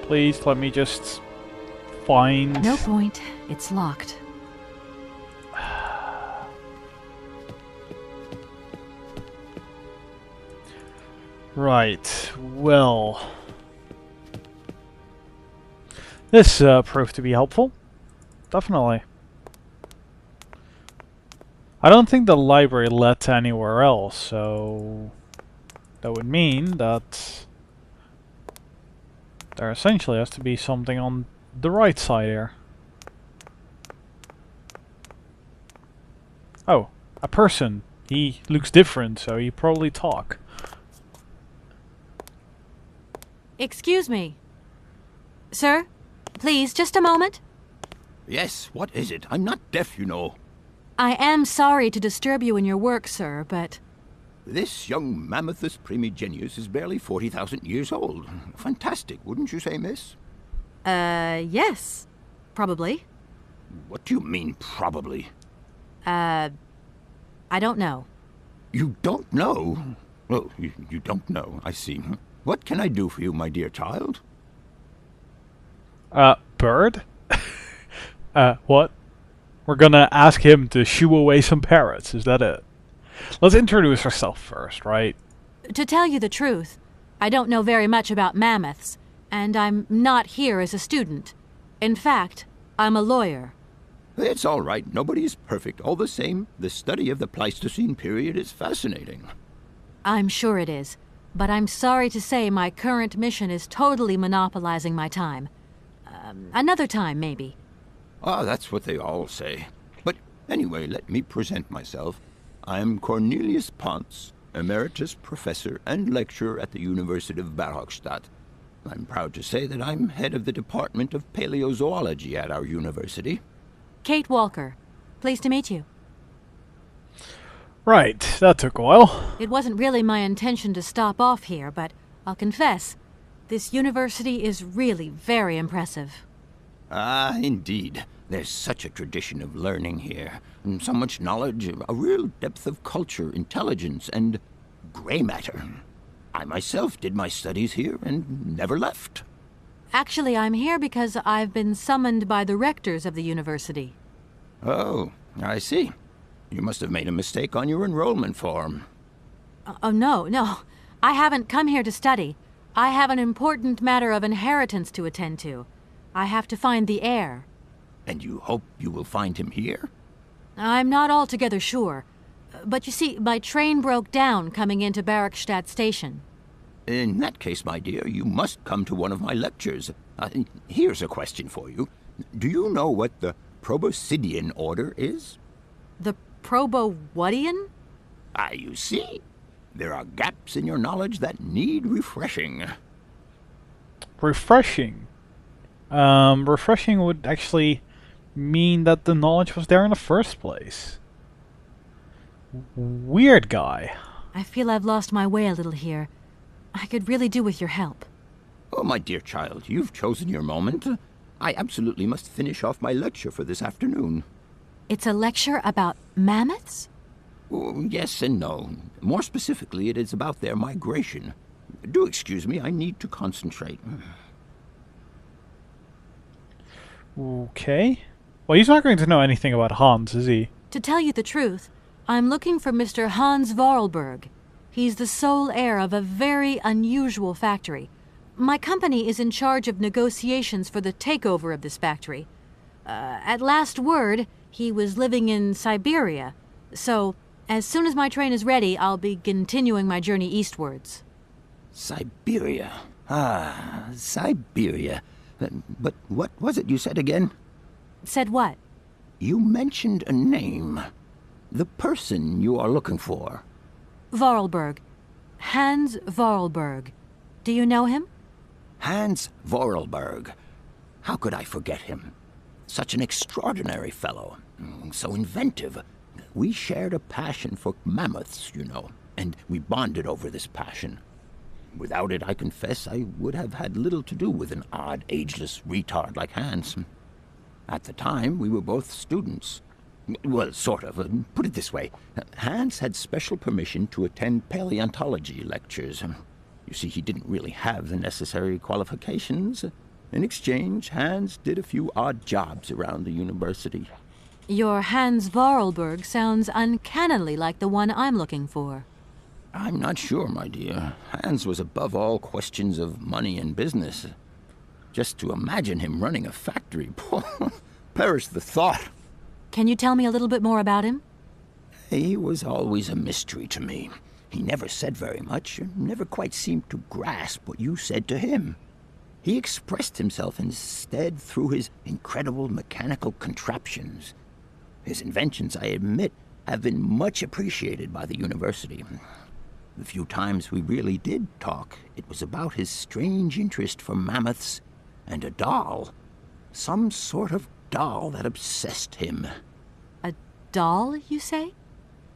Please let me just find... No point. It's locked. Right, well... This proved to be helpful. Definitely. I don't think the library led to anywhere else, so... That would mean that... There essentially has to be something on the right side here. Oh, a person. He looks different, so he probably talk. Excuse me. Sir? Please, just a moment. Yes, what is it? I'm not deaf, you know. I am sorry to disturb you in your work, sir, but... This young Mammothus primigenius is barely 40,000 years old. Fantastic, wouldn't you say, miss? Yes. Probably. What do you mean, probably? I don't know. You don't know? Oh, you don't know, I see. What can I do for you, my dear child? Bird? What? We're gonna ask him to shoo away some parrots, is that it? Let's introduce ourselves first, right? To tell you the truth, I don't know very much about mammoths, and I'm not here as a student. In fact, I'm a lawyer. It's all right. Nobody is perfect. All the same, the study of the Pleistocene period is fascinating. I'm sure it is, but I'm sorry to say my current mission is totally monopolizing my time. Another time, maybe. Ah, that's what they all say. But anyway, let me present myself. I'm Cornelius Ponce, Emeritus Professor and Lecturer at the University of Barhochstadt. I'm proud to say that I'm head of the Department of Paleozoology at our university. Kate Walker. Pleased to meet you. Right, that took a while. It wasn't really my intention to stop off here, but I'll confess, this university is really very impressive. Ah, indeed. There's such a tradition of learning here. And so much knowledge, a real depth of culture, intelligence, and gray matter. I myself did my studies here and never left. Actually, I'm here because I've been summoned by the rectors of the university. Oh, I see. You must have made a mistake on your enrollment form. Oh, no. I haven't come here to study. I have an important matter of inheritance to attend to. I have to find the heir. And you hope you will find him here? I'm not altogether sure. But you see, my train broke down coming into Barhochstadt Station. In that case, my dear, you must come to one of my lectures. Here's a question for you. Do you know what the Proboscidean order is? The Probowhatian? Ah, you see. There are gaps in your knowledge that need refreshing. Refreshing? Refreshing would actually mean that the knowledge was there in the first place. Weird guy. I feel I've lost my way a little here. I could really do with your help. Oh, my dear child, you've chosen your moment. I absolutely must finish off my lecture for this afternoon. It's a lecture about mammoths? Oh, yes and no. More specifically, it is about their migration. Do excuse me, I need to concentrate. Okay. Well, he's not going to know anything about Hans, is he? To tell you the truth, I'm looking for Mr. Hans Vorarlberg. He's the sole heir of a very unusual factory. My company is in charge of negotiations for the takeover of this factory. At last word, he was living in Syberia. So, as soon as my train is ready, I'll be continuing my journey eastwards. Syberia. Ah, Syberia. But what was it you said again? Said what? You mentioned a name. The person you are looking for. Vorarlberg. Hans Vorarlberg. Do you know him? Hans Vorarlberg. How could I forget him? Such an extraordinary fellow. So inventive. We shared a passion for mammoths, you know, and we bonded over this passion. Without it, I confess, I would have had little to do with an odd, ageless retard like Hans. At the time, we were both students. Well, sort of. Put it this way. Hans had special permission to attend paleontology lectures. You see, he didn't really have the necessary qualifications. In exchange, Hans did a few odd jobs around the university. Your Hans Vorarlberg sounds uncannily like the one I'm looking for. I'm not sure, my dear. Hans was above all questions of money and business. Just to imagine him running a factory, perish the thought. Can you tell me a little bit more about him? He was always a mystery to me. He never said very much, and never quite seemed to grasp what you said to him. He expressed himself instead through his incredible mechanical contraptions. His inventions, I admit, have been much appreciated by the university. The few times we really did talk, it was about his strange interest for mammoths and a doll. Some sort of doll that obsessed him. A doll, you say?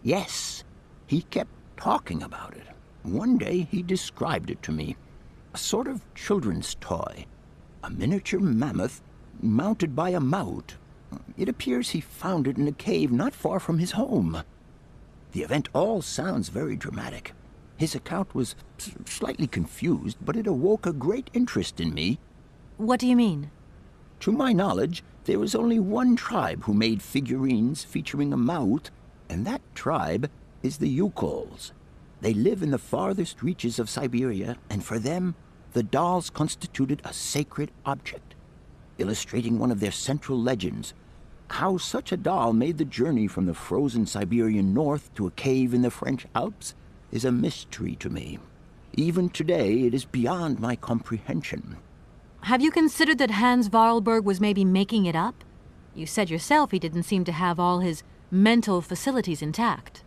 Yes, he kept talking about it. One day he described it to me. A sort of children's toy. A miniature mammoth mounted by a mout. It appears he found it in a cave not far from his home. The event all sounds very dramatic. His account was slightly confused, but it awoke a great interest in me. What do you mean? To my knowledge, there was only one tribe who made figurines featuring a mout, and that tribe is the Yukols. They live in the farthest reaches of Syberia, and for them, the dolls constituted a sacred object, illustrating one of their central legends. How such a doll made the journey from the frozen Siberian north to a cave in the French Alps is a mystery to me. Even today, it is beyond my comprehension. Have you considered that Hans Vorarlberg was maybe making it up? You said yourself he didn't seem to have all his mental facilities intact.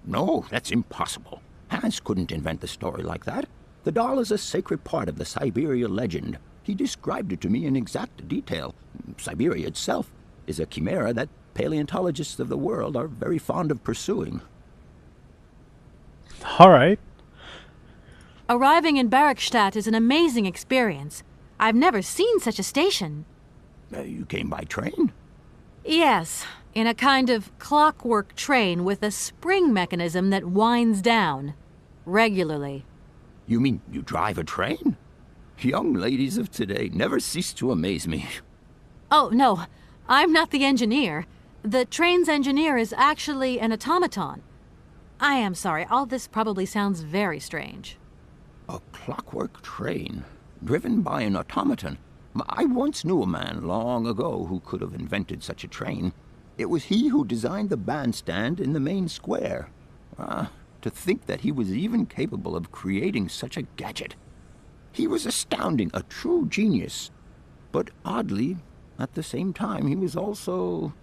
No, that's impossible. Hans couldn't invent the story like that. The doll is a sacred part of the Syberia legend. He described it to me in exact detail. Syberia itself is a chimera that paleontologists of the world are very fond of pursuing. Alright. Arriving in Barrackstadt is an amazing experience. I've never seen such a station. You came by train? Yes, in a kind of clockwork train with a spring mechanism that winds down regularly. You mean you drive a train? Young ladies of today never cease to amaze me. Oh, no, I'm not the engineer. The train's engineer is actually an automaton. I am sorry, all this probably sounds very strange. A clockwork train, driven by an automaton. I once knew a man long ago who could have invented such a train. It was he who designed the bandstand in the main square. To think that he was even capable of creating such a gadget. He was astounding, a true genius. But oddly, at the same time, he was also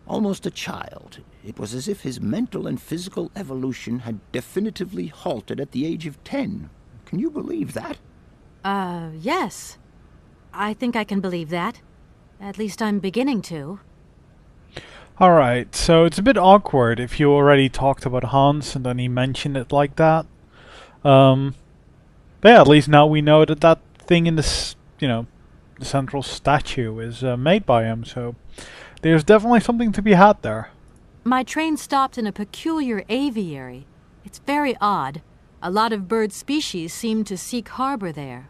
almost a child. It was as if his mental and physical evolution had definitively halted at the age of 10. Can you believe that? Yes. I think I can believe that. At least I'm beginning to. Alright, so it's a bit awkward if you already talked about Hans and then he mentioned it like that. But yeah, at least now we know that that thing in this, the central statue is made by him, so there's definitely something to be had there. My train stopped in a peculiar aviary. It's very odd. A lot of bird species seem to seek harbor there.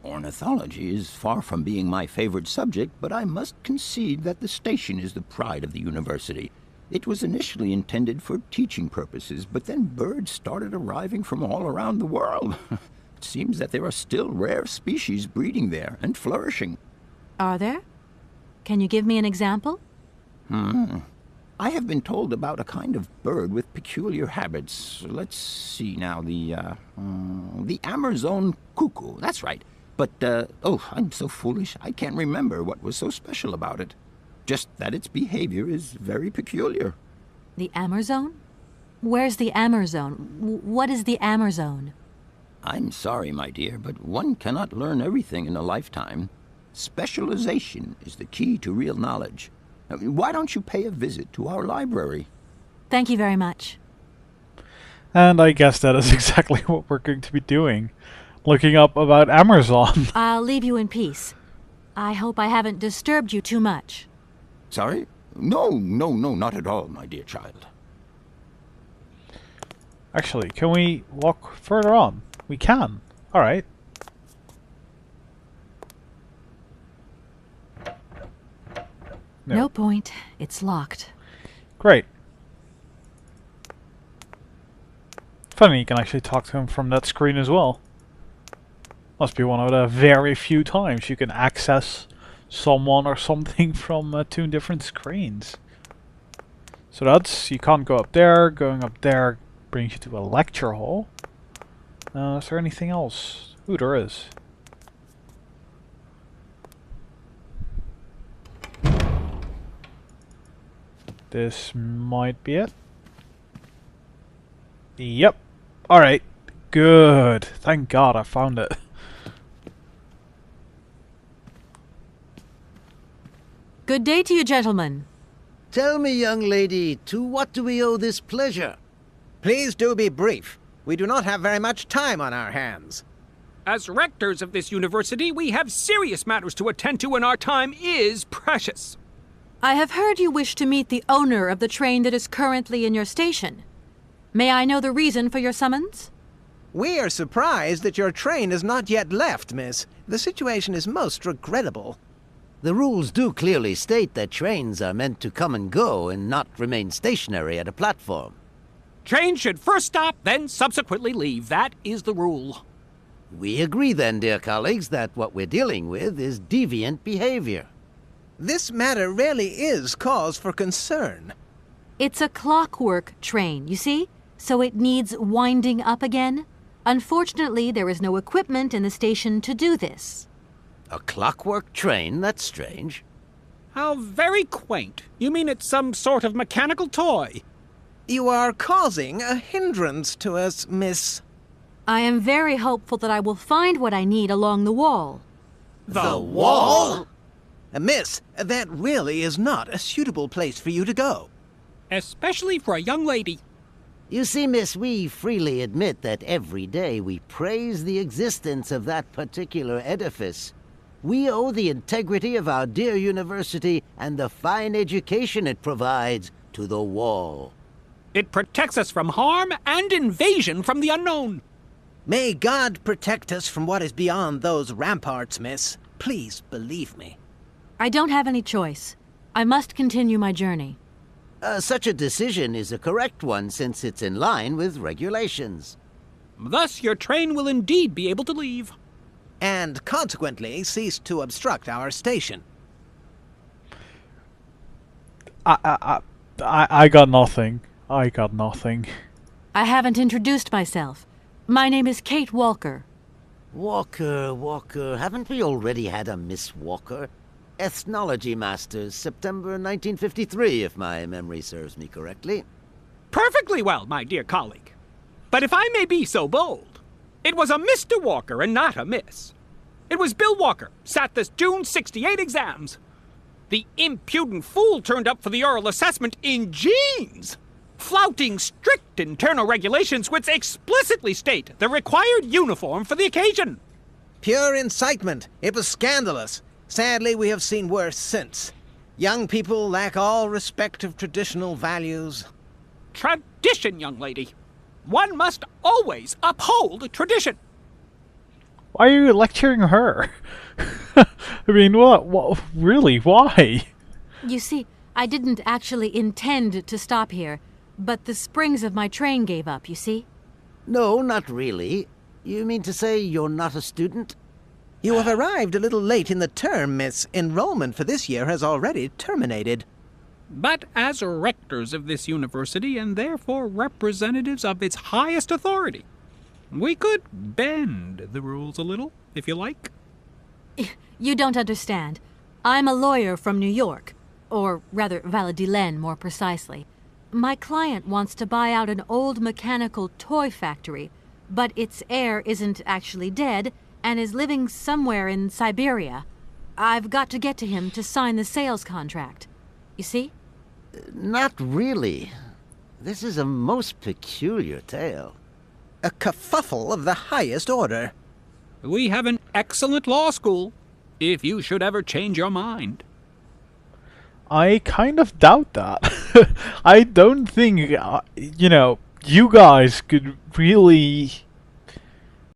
Ornithology is far from being my favorite subject, but I must concede that the station is the pride of the university. It was initially intended for teaching purposes, but then birds started arriving from all around the world. It seems that there are still rare species breeding there and flourishing. Are there? Can you give me an example? I have been told about a kind of bird with peculiar habits. Let's see now, the Amazon cuckoo, that's right. But, I'm so foolish, I can't remember what was so special about it. Just that its behavior is very peculiar. The Amazon? Where's the Amazon? What is the Amazon? I'm sorry, my dear, but one cannot learn everything in a lifetime. Specialization is the key to real knowledge. Why don't you pay a visit to our library? Thank you very much. And I guess that is exactly what we're going to be doing. Looking up about Amazon. I'll leave you in peace. I hope I haven't disturbed you too much. Sorry? No, not at all, my dear child. Actually, can we walk further on? We can. Alright. No point. It's locked. Great. Funny, you can actually talk to him from that screen as well. Must be one of the very few times you can access someone or something from 2 different screens. So that's, you can't go up there. Going up there brings you to a lecture hall. Is there anything else? Ooh, there is. This might be it. Yep. Alright. Good. Thank God I found it. Good day to you, gentlemen. Tell me, young lady, to what do we owe this pleasure? Please do be brief. We do not have very much time on our hands. As rectors of this university, we have serious matters to attend to, and our time is precious. I have heard you wish to meet the owner of the train that is currently in your station. May I know the reason for your summons? We are surprised that your train has not yet left, miss. The situation is most regrettable. The rules do clearly state that trains are meant to come and go and not remain stationary at a platform. Trains should first stop, then subsequently leave. That is the rule. We agree then, dear colleagues, that what we're dealing with is deviant behavior. This matter really is cause for concern. It's a clockwork train, you see? So it needs winding up again. Unfortunately, there is no equipment in the station to do this. A clockwork train? That's strange. How very quaint. You mean it's some sort of mechanical toy? You are causing a hindrance to us, miss. I am very hopeful that I will find what I need along the wall. The wall? Miss, that really is not a suitable place for you to go. Especially for a young lady. You see, miss, we freely admit that every day we praise the existence of that particular edifice. We owe the integrity of our dear university and the fine education it provides to the wall. It protects us from harm and invasion from the unknown. May God protect us from what is beyond those ramparts, miss. Please believe me. I don't have any choice. I must continue my journey. Such a decision is a correct one since it's in line with regulations. Thus, your train will indeed be able to leave. And consequently cease to obstruct our station. I got nothing. I got nothing. I haven't introduced myself. My name is Kate Walker. Walker, haven't we already had a Miss Walker? Ethnology Masters, September 1953, if my memory serves me correctly. Perfectly well, my dear colleague. But if I may be so bold, it was a Mr. Walker and not a Miss. It was Bill Walker, sat this June 68 exams. The impudent fool turned up for the oral assessment in jeans, flouting strict internal regulations which explicitly state the required uniform for the occasion. Pure incitement. It was scandalous. Sadly, we have seen worse since. Young people lack all respect of traditional values. Tradition, young lady. One must always uphold tradition. Why are you lecturing her? I mean, what? Really? Why? You see, I didn't actually intend to stop here, but the springs of my train gave up, you see? No, not really. You mean to say you're not a student? You have arrived a little late in the term, miss. Enrollment for this year has already terminated. But as rectors of this university, and therefore representatives of its highest authority, we could bend the rules a little, if you like. You don't understand. I'm a lawyer from New York, or rather Valladolid more precisely. My client wants to buy out an old mechanical toy factory, but its heir isn't actually dead and is living somewhere in Syberia. I've got to get to him to sign the sales contract. You see? Not really. This is a most peculiar tale. A kerfuffle of the highest order. We have an excellent law school, if you should ever change your mind. I kind of doubt that. I don't think, you know, you guys could really